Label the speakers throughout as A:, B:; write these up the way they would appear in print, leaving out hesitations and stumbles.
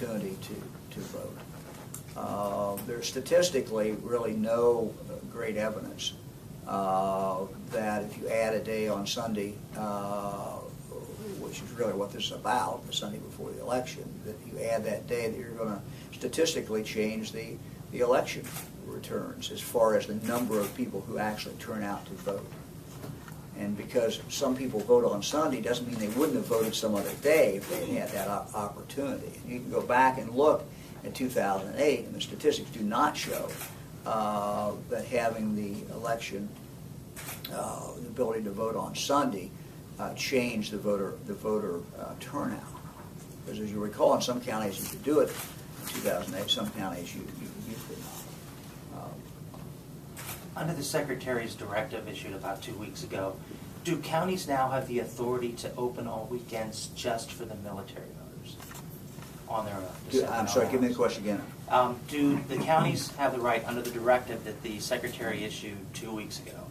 A: opportunity to vote. There's statistically really no great evidence that if you add a day on Sunday, which is really what this is about, the Sunday before the election, that you add that day, that you're going to statistically change the election returns as far as the number of people who actually turn out to vote. And because some people vote on Sunday doesn't mean they wouldn't have voted some other day if they had that opportunity. And you can go back and look at 2008, and the statistics do not show that having the election, the ability to vote on Sunday, changed the voter turnout. Because as you recall, in some counties you could do it in 2008, some counties you could not.
B: Under the Secretary's directive issued about 2 weeks ago, do counties now have the authority to open on weekends just for the military voters on their own?
A: I'm sorry, give me the question again.
B: Do the counties have the right, under the directive that the Secretary issued 2 weeks ago,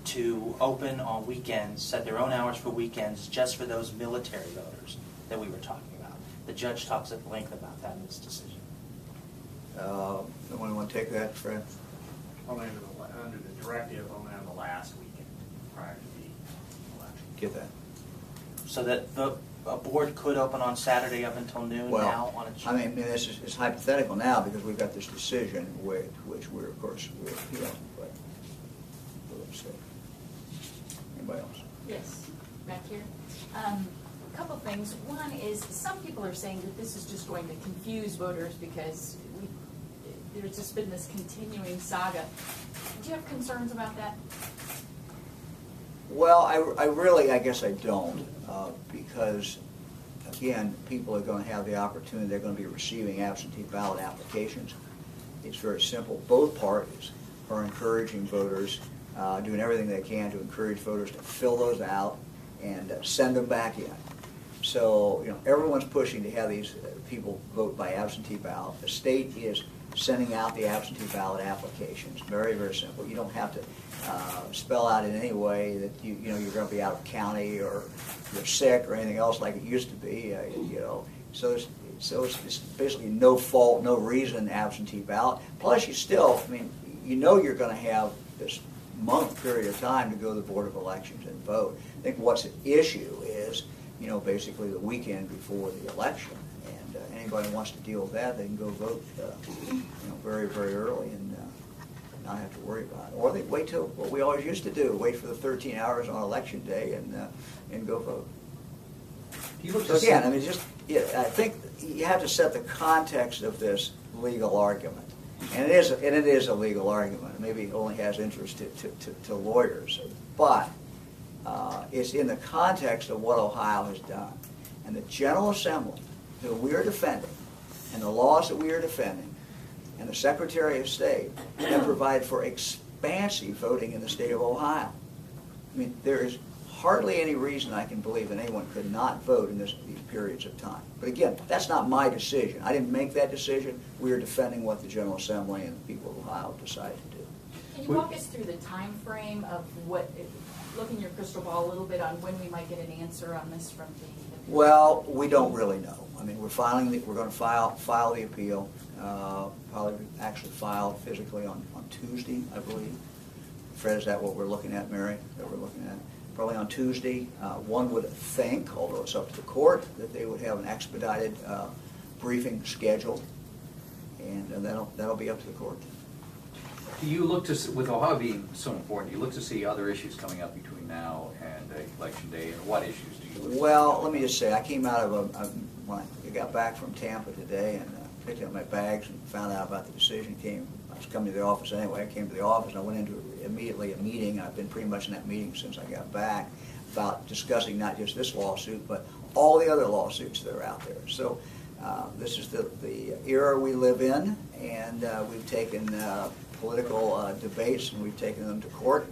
B: to open on weekends, set their own hours for weekends just for those military voters that we were talking about? The judge talks at length about that in his decision.
A: Anyone want to take that, Fred?
C: Only under the directive, only on the last weekend prior to the election.
A: Get that.
B: So that a board could open on Saturday up until noon now on a
A: I mean, this is it's hypothetical now because we've got this decision which we're, of course, we're appealing, but we'll see. Anybody else?
D: Yes, back here. A couple things. One is some people are saying that this is just going to confuse voters because there's just been this continuing saga. Do you have concerns about that?
A: Well, I guess I don't, because, again, people are going to have the opportunity, they're going to be receiving absentee ballot applications. It's very simple. Both parties are encouraging voters, doing everything they can to encourage voters to fill those out and send them back in. So, you know, everyone's pushing to have these people vote by absentee ballot. The state is sending out the absentee ballot applications. Very, very simple. You don't have to spell out in any way that you know you're going to be out of county or you're sick or anything else like it used to be. You know, so it's basically no fault, no reason absentee ballot. Plus, you still, I mean, you know you're going to have this month period of time to go to the Board of Elections and vote. I think what's at issue is, you know, basically the weekend before the election. Anybody who wants to deal with that, they can go vote, you know, very, very early and not have to worry about it. Or they wait till what we always used to do: wait for the 13 hours on election day and go vote. So again, I mean, I think you have to set the context of this legal argument, and it is a legal argument. Maybe it only has interest to lawyers, but it's in the context of what Ohio has done, and the General Assembly that we are defending, and the laws that we are defending, and the Secretary of State have provided for expansive voting in the state of Ohio. I mean, there is hardly any reason I can believe that anyone could not vote in these periods of time. But again, that's not my decision. I didn't make that decision. We are defending what the General Assembly and the people of Ohio decided to do.
D: Can you walk us through the time frame of what, look in your crystal ball a little bit on when we might get an answer on this from the...
A: Well, we don't really know. I mean, we're going to file the appeal, probably actually filed physically on Tuesday, I believe. Fred, is that what we're looking at, Mary, that we're looking at? Probably on Tuesday. One would think, although it's up to the court, that they would have an expedited briefing scheduled, and that'll be up to the court.
E: Do you look to, with Ohio being so important, do you look to see other issues coming up between now and Election Day, and what issues do you look
A: Well, let me just say, I came out of when I got back from Tampa today and picked up my bags and found out about the decision. I was coming to the office anyway. I came to the office and I went into immediately a meeting. I've been pretty much in that meeting since I got back about discussing not just this lawsuit, but all the other lawsuits that are out there. So this is the era we live in, and we've taken political debates and we've taken them to court,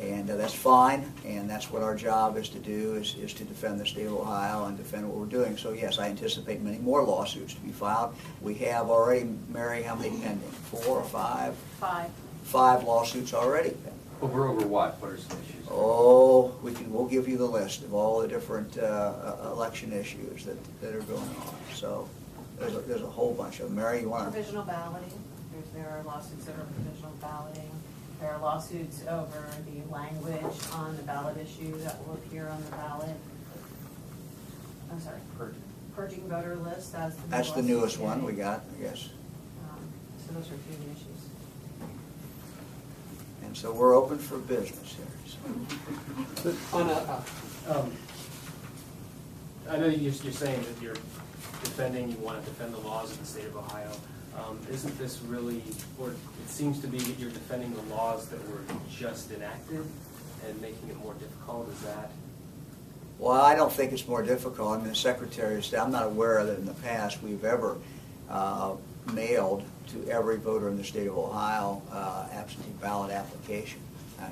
A: and that's fine, and that's what our job is to do, is to defend the state of Ohio and defend what we're doing. So yes, I anticipate many more lawsuits to be filed. We have already, Mary, how many pending? 4 or 5?
D: 5.
A: 5 lawsuits already pending.
E: Over what? What are some issues?
A: Oh, we'll give you the list of all the different election issues that are going on. So There's a whole bunch of them. Mary, you want to?
F: Provisional balloting, there are lawsuits over provisional balloting. There are lawsuits over the language on the ballot issue that will appear on the ballot. I'm sorry, purging voter list,
A: That's the newest one we got, I guess.
F: So those are a few of the issues.
A: And so we're open for business here. So.
G: I know you're saying that you want to defend the laws of the state of Ohio. Isn't this really, or it seems to be that you're defending the laws that were just enacted and making it more difficult, is that?
A: Well, I don't think it's more difficult. I mean, the Secretary of State, I'm not aware that in the past we've ever mailed to every voter in the state of Ohio absentee ballot application.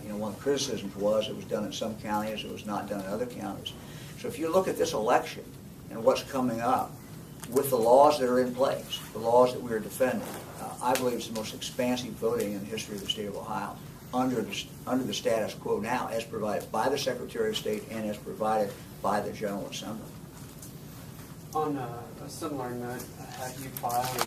A: One of the criticisms was it was done in some counties, it was not done in other counties. So if you look at this election and what's coming up, with the laws that are in place, the laws that we are defending, I believe it's the most expansive voting in the history of the state of Ohio under the status quo now as provided by the Secretary of State and as provided by the General Assembly.
H: On a similar note, have you filed